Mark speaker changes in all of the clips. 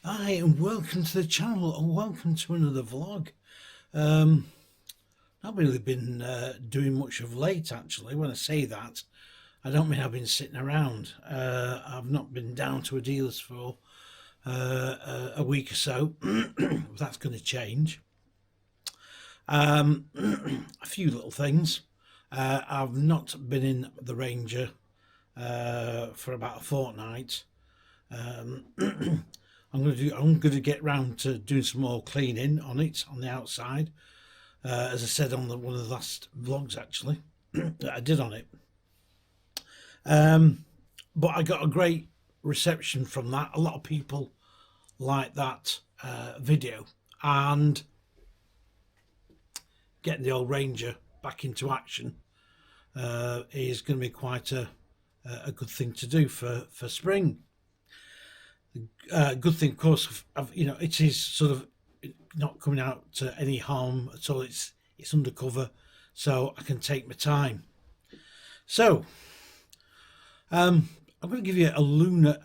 Speaker 1: Hi and welcome to the channel and welcome to another vlog. Um, I've really been doing much of late actually. When I say that, I don't mean I've been sitting around. I've not been down to a dealer's for a week or so. That's going to change. A few little things. I've not been in the Ranger for about a fortnight. I'm going to get round to doing some more cleaning on it on the outside, as I said on one of the last vlogs actually that I did on it. But I got a great reception from that. A lot of people like that video, and getting the old Ranger back into action is going to be quite a good thing to do for spring. Good thing, of course, it is sort of not coming out to any harm at all. It's undercover, so I can take my time. So I'm going to give you a lunar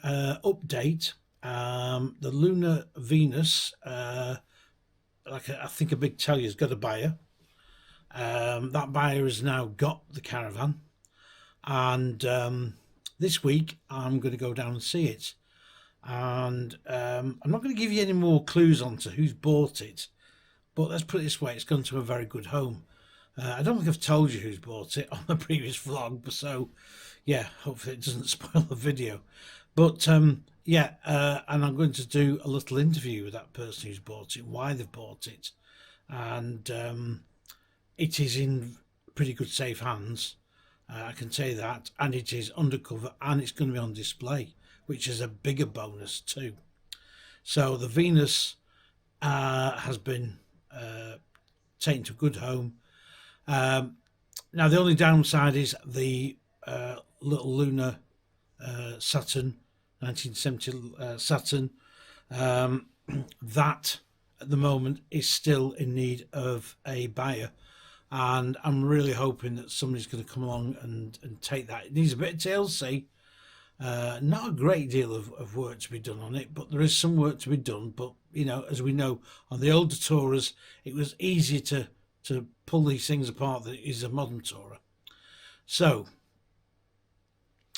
Speaker 1: update. The Lunar Venus, like I think a big tell you, has got a buyer. That buyer has now got the Caravan, and this week I'm going to go down and see it. And I'm not going to give you any more clues onto who's bought it, but let's put it this way: it's gone to a very good home. I don't think I've told you who's bought it on the previous vlog, so yeah, hopefully it doesn't spoil the video. But yeah, and I'm going to do a little interview with that person who's bought it, why they've bought it, and it is in pretty good safe hands. I can say that, and it is undercover, and it's going to be on display, which is a bigger bonus too. So the Venus has been taken to a good home. Now the only downside is the little lunar Saturn, 1970 Saturn, that at the moment is still in need of a buyer, and I'm really hoping that somebody's going to come along and take that. It needs a bit of TLC. Not a great deal of work to be done on it, but there is some work to be done. But as we know, on the older Taurus, it was easier to pull these things apart than it is a modern Tourer. So,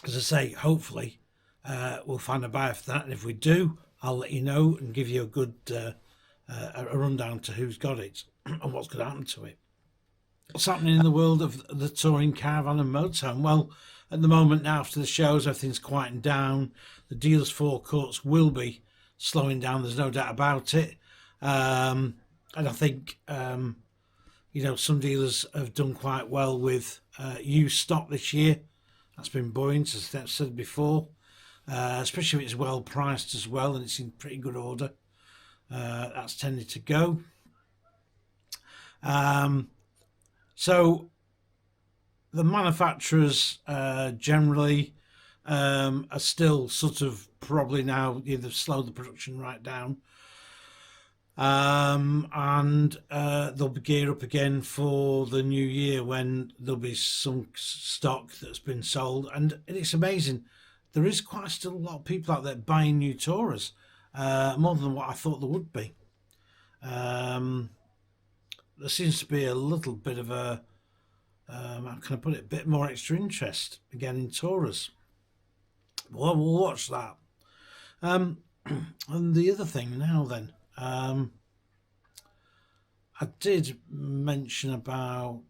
Speaker 1: as I say, hopefully we'll find a buyer for that, and if we do, I'll let you know and give you a good a rundown to who's got it and what's going to happen to it. What's happening in the world of the touring caravan and motorhome? Well, at the moment now, after the shows, everything's quieting down. The dealers' forecourts will be slowing down. There's no doubt about it. And I think, some dealers have done quite well with used stock this year. That's been buoyant, as I've said before, especially if it's well priced as well and it's in pretty good order. That's tended to go. So the manufacturers generally are still sort of probably now they've slowed the production right down, and they'll be gear up again for the new year when there'll be some stock that's been sold. And it's amazing, there is quite still a lot of people out there buying new Taurus, more than what I thought there would be. There seems to be a little bit of a how can I put it, a bit more extra interest again in Taurus. Well, we'll watch that. And the other thing now then, I did mention about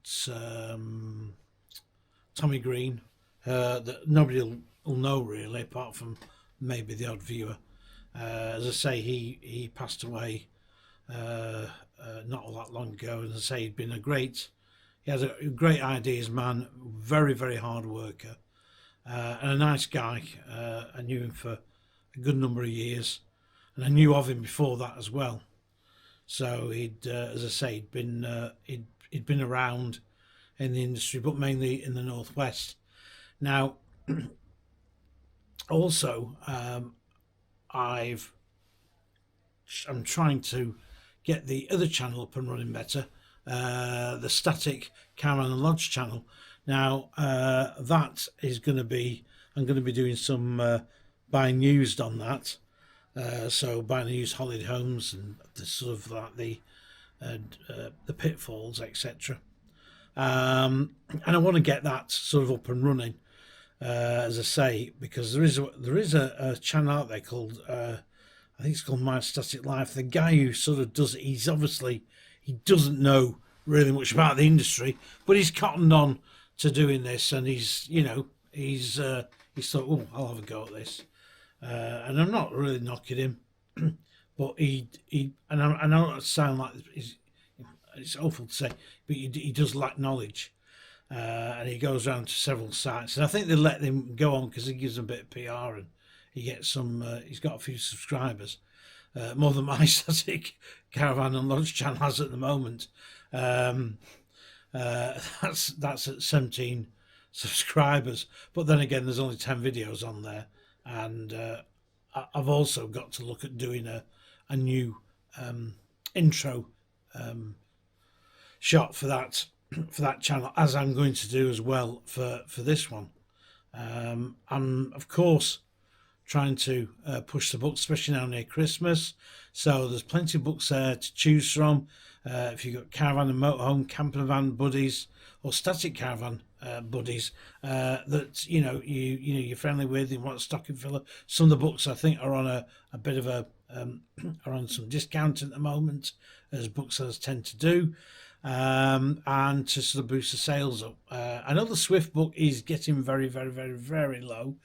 Speaker 1: Tommy Green, that nobody will know really, apart from maybe the odd viewer. As I say, he passed away not all that long ago. As I say, he has a great ideas man, very, very hard worker, and a nice guy. I knew him for a good number of years, and I knew of him before that as well. So he'd, as I say, he'd been around in the industry, but mainly in the Northwest. Now, also, I'm trying to get the other channel up and running better, the Static Caravan and Lodge channel. Now that is going to be, I'm going to be doing some buying used on that. So buying used holiday homes and the sort of like the pitfalls, etc. And I want to get that sort of up and running, as I say, because there is a channel out there called I think it's called My Static Life. The guy who sort of does it, he doesn't know really much about the industry, but he's cottoned on to doing this, and he's thought, oh, I'll have a go at this, and I'm not really knocking him, but I know it sound like it's awful to say, but he does lack knowledge, and he goes around to several sites, and I think they let him go on because he gives them a bit of PR, and he gets some. He's got a few subscribers, more than my static caravan and lodge channel has at the moment. That's at 17 subscribers, but then again, there's only 10 videos on there, and I've also got to look at doing a new intro shot for that channel, as I'm going to do as well for this one. I'm of course trying to push the books, especially now near Christmas. So there's plenty of books there to choose from. If you've got caravan and motorhome, camper van buddies, or static caravan buddies that you're friendly with and want a stocking filler. Some of the books I think are on a bit of a are on some discount at the moment, as booksellers tend to do, and to sort of boost the sales up. I know the Swift book is getting very, very, very, very low,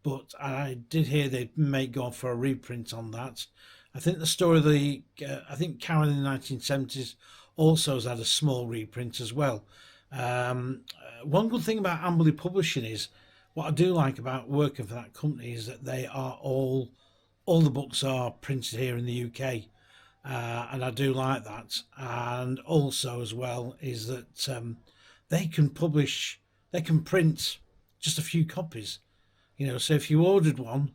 Speaker 1: but I did hear they may go on for a reprint on that. I think the story of I think Caravan in the 1970s also has had a small reprint as well. One good thing about Amberley Publishing is, what I do like about working for that company is that they are all the books are printed here in the UK, and I do like that. And also as well is that they can print just a few copies. So if you ordered one,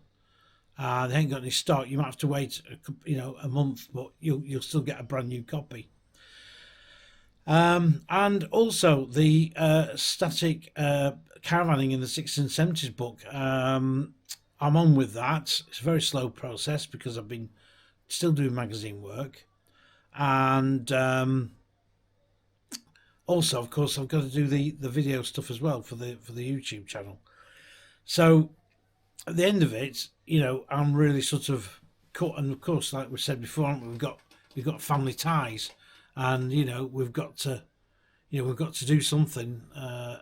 Speaker 1: they ain't got any stock, you might have to wait a month, but you'll still get a brand new copy. And also the static caravanning in the 60s and 70s book, I'm on with that. It's a very slow process because I've been still doing magazine work, and also of course I've got to do the video stuff as well for the YouTube channel. So at the end of it, I'm really sort of cut. And of course, like we said before, we've got family ties, and we've got to do something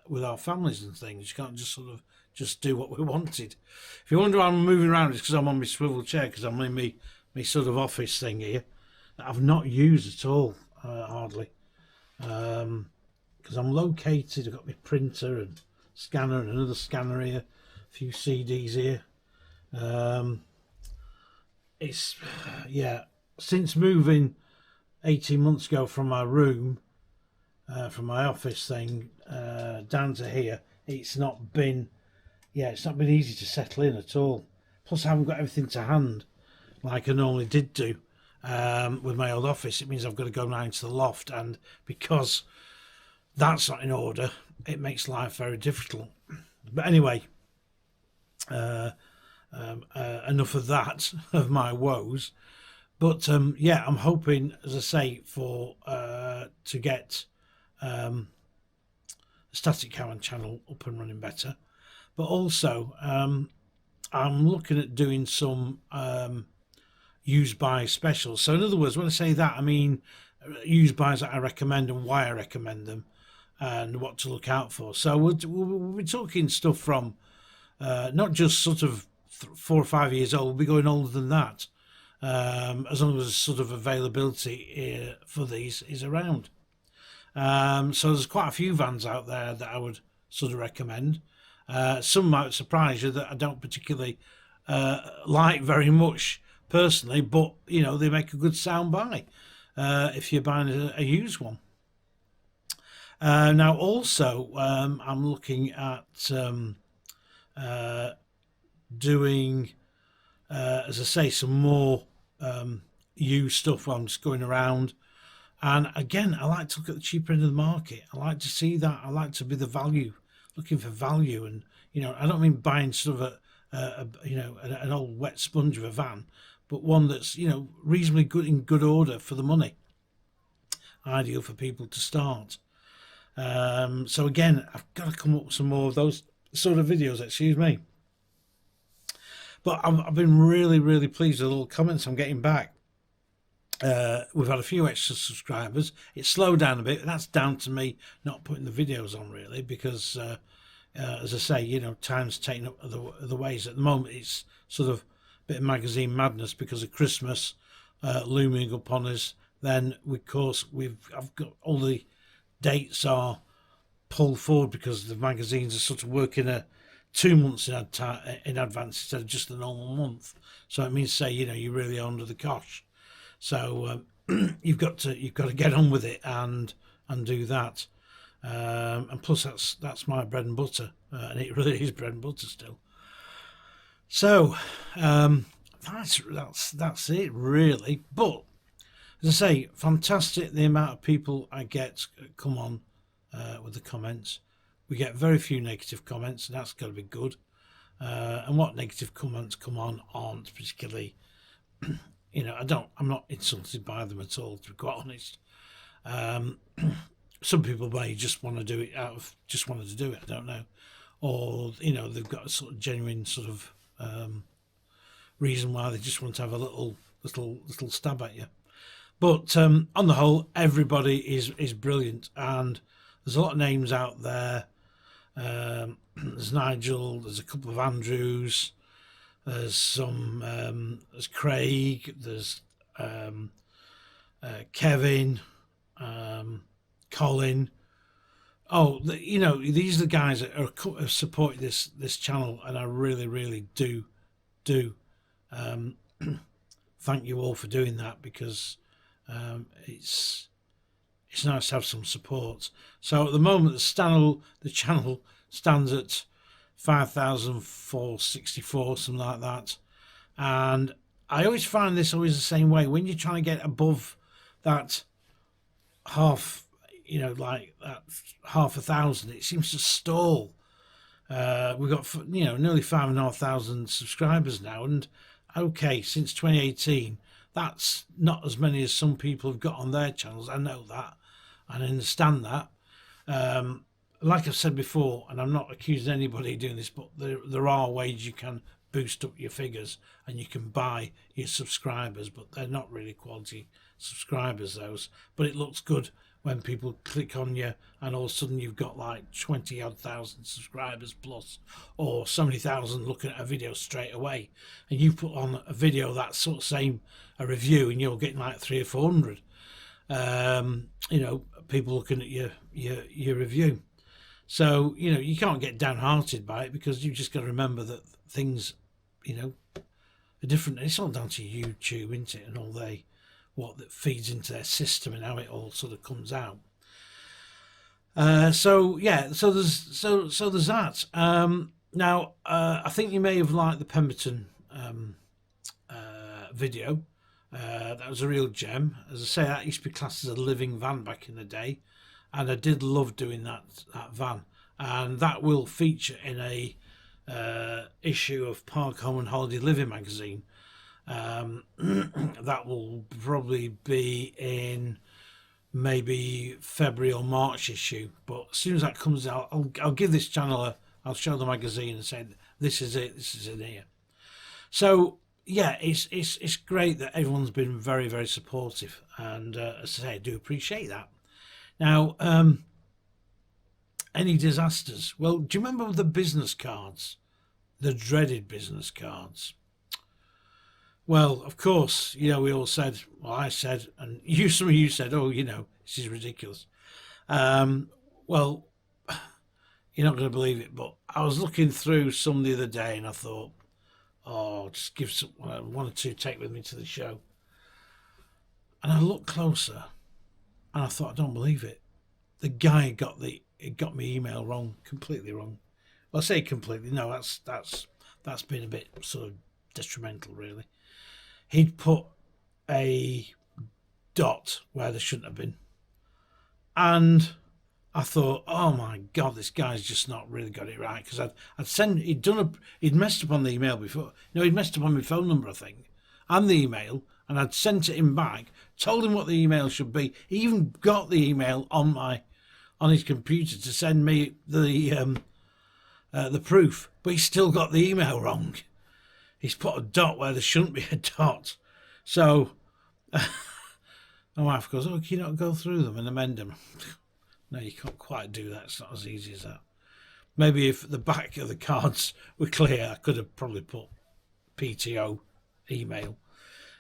Speaker 1: with our families and things. You can't just sort of just do what we wanted. If you wonder why I'm moving around, it's because I'm on my swivel chair, because I'm in my sort of office thing here that I've not used at all, hardly, because I'm located. I've got my printer and scanner and another scanner here, a few CDs here. It's since moving 18 months ago from my room, from my office thing, down to here, it's not been easy to settle in at all. Plus I haven't got everything to hand like I normally did do with my old office. It means I've got to go down to the loft, and because that's not in order, it makes life very difficult. But anyway, enough of that, of my woes. But I'm hoping, as I say, for to get the Static Caravan channel up and running better. But also, I'm looking at doing some use by specials. So in other words, when I say that, I mean use buys that I recommend and why I recommend them and what to look out for. So we'll be talking stuff from not just sort of 4 or 5 years old. We'll be going older than that, as long as sort of availability for these is around. So there's quite a few vans out there that I would sort of recommend. Some might surprise you that I don't particularly like very much personally, but they make a good sound buy if you're buying a used one. Now also I'm looking at doing as I say, some more used stuff while I'm just going around. And again, I like to look at the cheaper end of the market. I like to see that. I like to be the value, looking for value. And I don't mean buying sort of an old wet sponge of a van, but one that's, you know, reasonably good, in good order for the money. Ideal for people to start. So again, I've got to come up with some more of those sort of videos, excuse me. But I've been really, really pleased with all the comments I'm getting back. We've had a few extra subscribers. It slowed down a bit, and that's down to me not putting the videos on, really, because as I say, you know, time's taking up other ways. At the moment, it's sort of a bit of magazine madness because of Christmas looming upon us. Then, of course, I've got all the dates are pulled forward because the magazines are sort of working 2 months in advance instead of just a normal month. So it means, say, you know, you're really under the cosh. So you've got to get on with it and do that. And plus, that's my bread and butter, and it really is bread and butter still. So that's it, really. But as I say, fantastic the amount of people I get come on with the comments. We get very few negative comments, and that's got to be good. And what negative comments come on aren't particularly, you know, I'm not insulted by them at all, to be quite honest. Some people may just want to do it just wanted to do it, I don't know. Or, you know, they've got a sort of genuine sort of reason why they just want to have a little stab at you. But on the whole, everybody is brilliant, and there's a lot of names out there. There's Nigel, there's a couple of Andrews, there's there's Craig, there's Kevin, Colin. Oh, you know, these are the guys that have supported this channel, and I really, really do thank you all for doing that, because it's nice to have some support. So at the moment, the channel stands at 5,464, something like that. And I always find this always the same way. When you're trying to get above that half, you know, like that 500,000, it seems to stall. We've got, you know, nearly 5,500 subscribers now, and okay, since 2018, that's not as many as some people have got on their channels. I know that, and I understand that. Like I've said before, and I'm not accusing anybody of doing this, but there are ways you can boost up your figures, and you can buy your subscribers, but they're not really quality subscribers, those. But it looks good when people click on you, and all of a sudden you've got like 20-odd thousand subscribers plus, or so many thousand looking at a video straight away, and you put on a video that's sort of same a review, and you're getting like 300 or 400. You know, people looking at your review. So, you know, you can't get downhearted by it, because you've just got to remember that things, you know, are different. It's all down to YouTube, isn't it, and all what that feeds into their system and how it all sort of comes out. So yeah, so there's that. Now I think you may have liked the Pemberton video. That was a real gem. As I say, that used to be classed as a living van back in the day, and I did love doing that van. And that will feature in a issue of Park Home and Holiday Living magazine. That will probably be in maybe February or March issue. But as soon as that comes out, I'll give this channel I'll show the magazine and say, this is it here. So yeah, it's great that everyone's been very, very supportive, and as I say, I do appreciate that. Now, any disasters? Well, do you remember the business cards, the dreaded business cards? Well, of course, you know, we all said, well, I said, and some of you said, oh, you know, this is ridiculous. Well, you're not going to believe it, but I was looking through some the other day, and I thought, oh, just give one or two take with me to the show. And I looked closer, and I thought, I don't believe it. The guy got my email wrong, completely wrong. Well, I say completely. No, that's been a bit sort of detrimental, really. He'd put a dot where there shouldn't have been, and I thought, oh my God, this guy's just not really got it right, because he'd messed up on the email before. No, he'd messed up on my phone number, I think, and the email, and I'd sent it him back, told him what the email should be. He even got the email on his computer to send me the proof, but he still got the email wrong. He's put a dot where there shouldn't be a dot. So my wife goes, "Oh, can you not go through them and amend them?" No, you can't quite do that. It's not as easy as that. Maybe if the back of the cards were clear, I could have probably put PTO email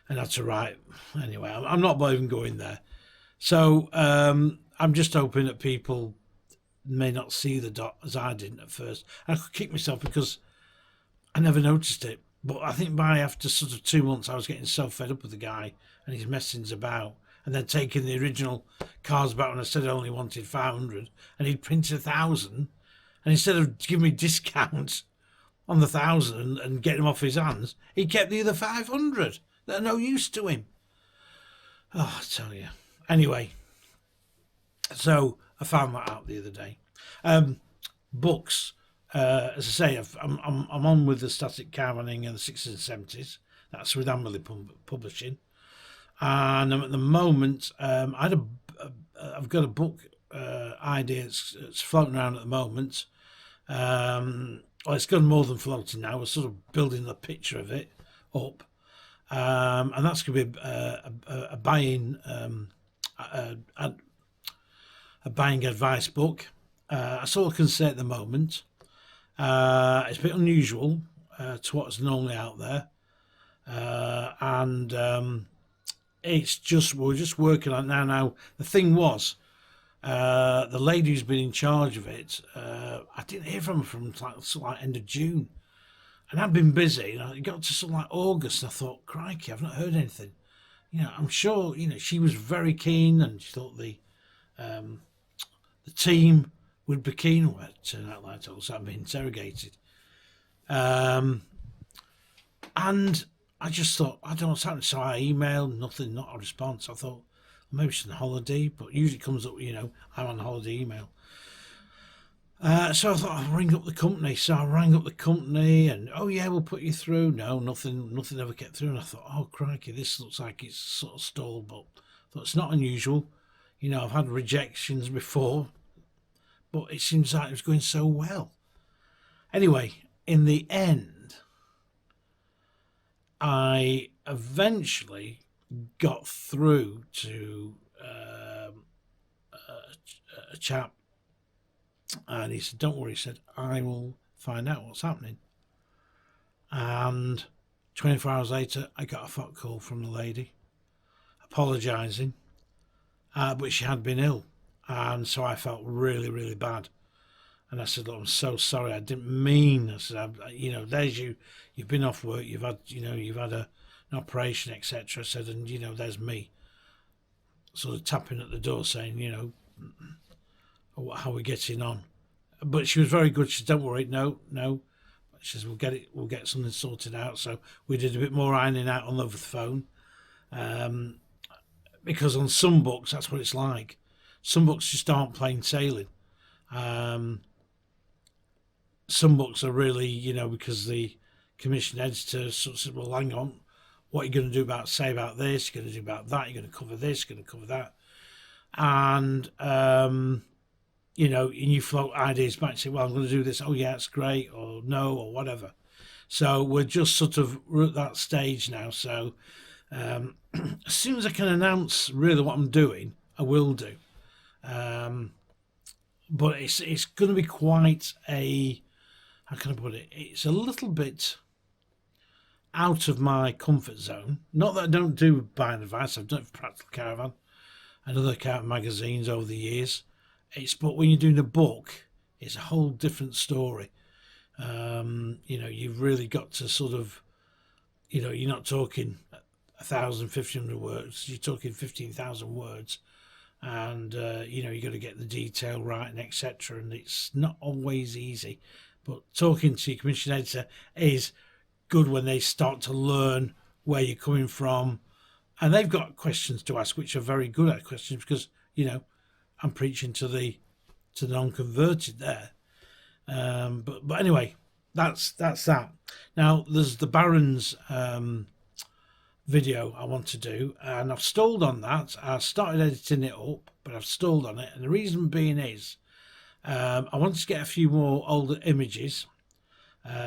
Speaker 1: and had to write. Anyway, I'm not even going there. So I'm just hoping that people may not see the dot as I didn't at first. I could kick myself because I never noticed it. But I think after sort of 2 months, I was getting so fed up with the guy and his messings about, and then taking the original cards back when I said I only wanted 500, and he'd printed 1,000, and instead of giving me discounts on the 1,000 and getting them off his hands, he kept the other 500 that are no use to him. Oh, I tell you. Anyway, so I found that out the other day. Books. As I say, I'm on with the static caravanning in the 60s and 70s. That's with Amberley Publishing, and at the moment, I've got a book idea. It's floating around at the moment. Well, it's gone more than floating now. We're sort of building the picture of it up, and that's going to be a buying a buying advice book. That's all I can say at the moment. It's a bit unusual to what's normally out there, and we're just working on it now. Now the thing was, the lady who's been in charge of it, I didn't hear from her from like end of June, and I've been busy. It got to something like August, and I thought, crikey, I've not heard anything. I'm sure she was very keen, and she thought the team would be keen. Well, it turned out like also I've been interrogated. And I just thought, I don't know what's happening. So I emailed, nothing, not a response. I thought, well, maybe she's on holiday, but usually it comes up, I'm on holiday email. So I thought I'll ring up the company. So I rang up the company and, oh yeah, we'll put you through. No, nothing ever get through. And I thought, oh crikey, this looks like it's sort of stalled, but I thought it's not unusual. I've had rejections before, but it seems like it was going so well. Anyway, in the end, I eventually got through to a chap, and he said, "Don't worry," he said, "I will find out what's happening." And 24 hours later, I got a phone call from the lady apologising, but she had been ill. And so I felt really, really bad. And I said, "Look, I'm so sorry. I didn't mean." I said, "There's you. You've been off work. You've had an operation, etc." I said, "And there's me, sort of tapping at the door, saying, how are we getting on?" But she was very good. She said, "Don't worry, no." She says, "We'll get something sorted out." So we did a bit more ironing out over the phone, because on some books that's what it's like. Some books just aren't plain sailing. Some books are really, because the commission editor sort of said, "Well, hang on, what are you going to do about this? You're going to do about that. You're going to cover this. You're going to cover that." And and you float ideas back and say, "Well, I'm going to do this. Oh yeah, it's great," or "No," or whatever. So we're just sort of at that stage now. So as soon as I can announce really what I'm doing, I will do. But it's going to be quite how can I put it? It's a little bit out of my comfort zone. Not that I don't do buying advice. I've done it for Practical Caravan and other caravan magazines over the years. But when you're doing a book, it's a whole different story. You've really got to sort of, you're not talking 1,000, 1,500 words. You're talking 15,000 words. And you got to get the detail right and etc. And it's not always easy, but talking to your commission editor is good when they start to learn where you're coming from, and they've got questions to ask which are very good at questions, because I'm preaching to the non-converted there. But anyway, that's that. Now there's the Barron's video I want to do, and I've stalled on that. I started editing it up, but I've stalled on it, and the reason being is I wanted to get a few more older images,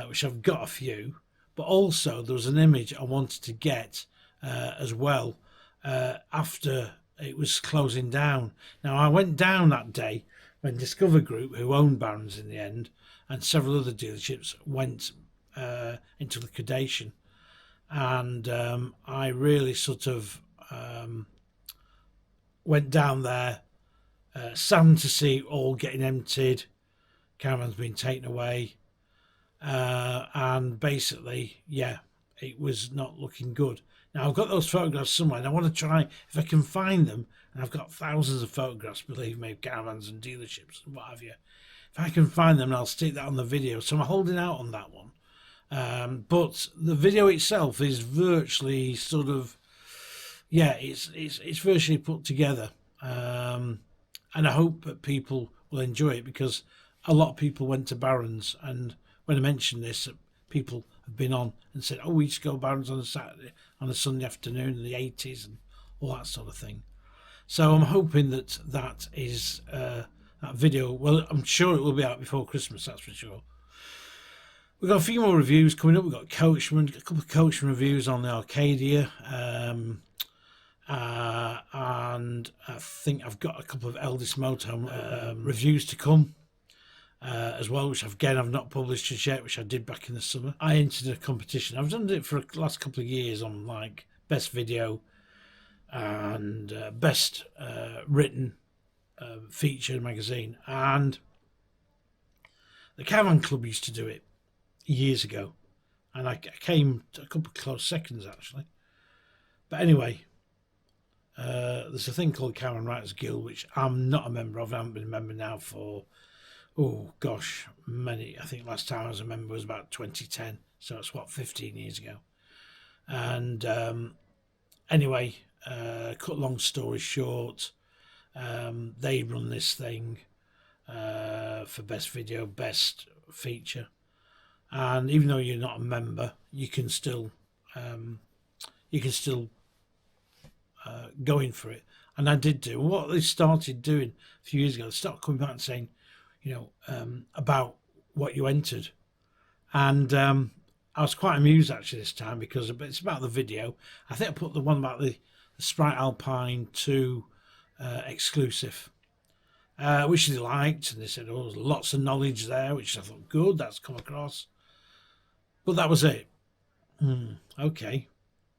Speaker 1: which I've got a few, but also there was an image I wanted to get as well after it was closing down. Now, I went down that day when Discover Group, who owned Barron's in the end, and several other dealerships went into liquidation, and I really sort of went down there, saddened to see all getting emptied, caravans being taken away, and basically, yeah, it was not looking good. Now, I've got those photographs somewhere, and I want to try if I can find them, and I've got thousands of photographs, believe me, of caravans and dealerships and what have you. If I can find them, I'll stick that on the video. So I'm holding out on that one. But the video itself is virtually sort of, yeah, it's virtually put together. And I hope that people will enjoy it, because a lot of people went to Barron's, and when I mentioned this, people have been on and said, oh, we used to go to Barron's on a Saturday, on a Sunday afternoon in the 80s and all that sort of thing. So I'm hoping that that is that video, well, I'm sure it will be out before Christmas, that's for sure. We've got a few more reviews coming up. We've got Coachman, a couple of Coachman reviews on the Arcadia, and I think I've got a couple of Eldest Motorhome reviews to come as well, which I've not published as yet, which I did back in the summer. I entered a competition. I've done it for the last couple of years on like best video and best written feature magazine, and the Caravan Club used to do it years ago, and I came to a couple of close seconds actually. But anyway, there's a thing called Caravan Writers Guild, which I'm not a member of. I haven't been a member now for, oh gosh, many. I think last time I was a member was about 2010, so it's what, 15 years ago. And anyway, cut long story short, they run this thing for best video, best feature, and even though you're not a member, you can still go in for it. And I did do what they started doing a few years ago. They started coming back and saying, you know, about what you entered, and I was quite amused actually this time, because it's about the video. I think I put the one about the Sprite Alpine 2 exclusive, which they liked, and they said, oh, there's lots of knowledge there, which I thought, good, that's come across. But that was it. Okay.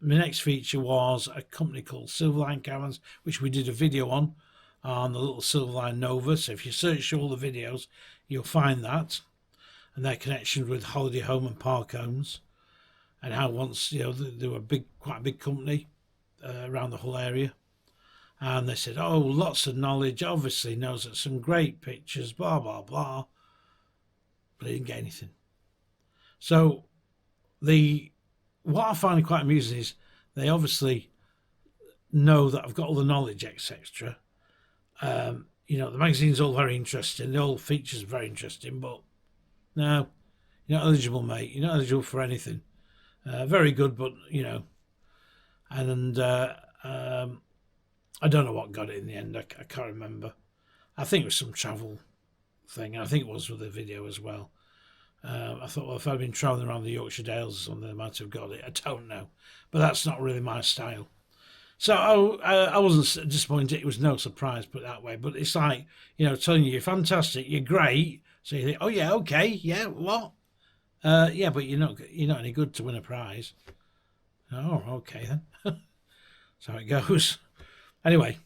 Speaker 1: The next feature was a company called Silverline Caravans, which we did a video on the little Silverline Nova. So if you search all the videos, you'll find that, and their connection with holiday home and park homes, and how once, you know, they were quite a big company around the whole area. And they said, oh, lots of knowledge, obviously knows that some great pictures, blah, blah, blah. But they didn't get anything. So what I find quite amusing is they obviously know that I've got all the knowledge, etc. You know, the magazine's all very interesting. The old features are very interesting, but no, you're not eligible, mate. You're not eligible for anything. Very good, but, you know, and I don't know what got it in the end. I can't remember. I think it was some travel thing. I think it was with the video as well. I thought, well, if I'd been travelling around the Yorkshire Dales or something, I might have got it. I don't know. But that's not really my style. So I wasn't disappointed. It was no surprise, put it that way. But it's like, you know, telling you, you're fantastic, you're great. So you think, oh, yeah, okay, yeah, what? Yeah, but you're not any good to win a prize. Oh, okay, then. That's how it goes. Anyway,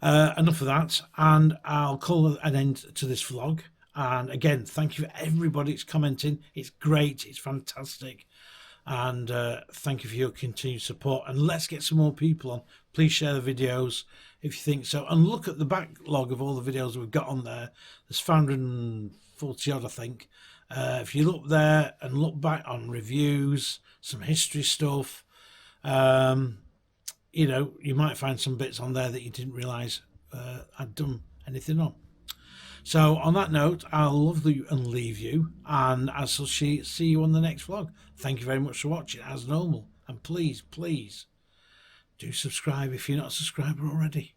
Speaker 1: enough of that. And I'll call an end to this vlog. And again, thank you for everybody that's commenting. It's great. It's fantastic. And thank you for your continued support. And let's get some more people on. Please share the videos if you think so. And look at the backlog of all the videos we've got on there. There's 540 odd, I think. If you look there and look back on reviews, some history stuff, you know, you might find some bits on there that you didn't realise I'd done anything on. So on that note, I'll love you and leave you, and I shall see you on the next vlog. Thank you very much for watching, as normal. And please, please do subscribe if you're not a subscriber already.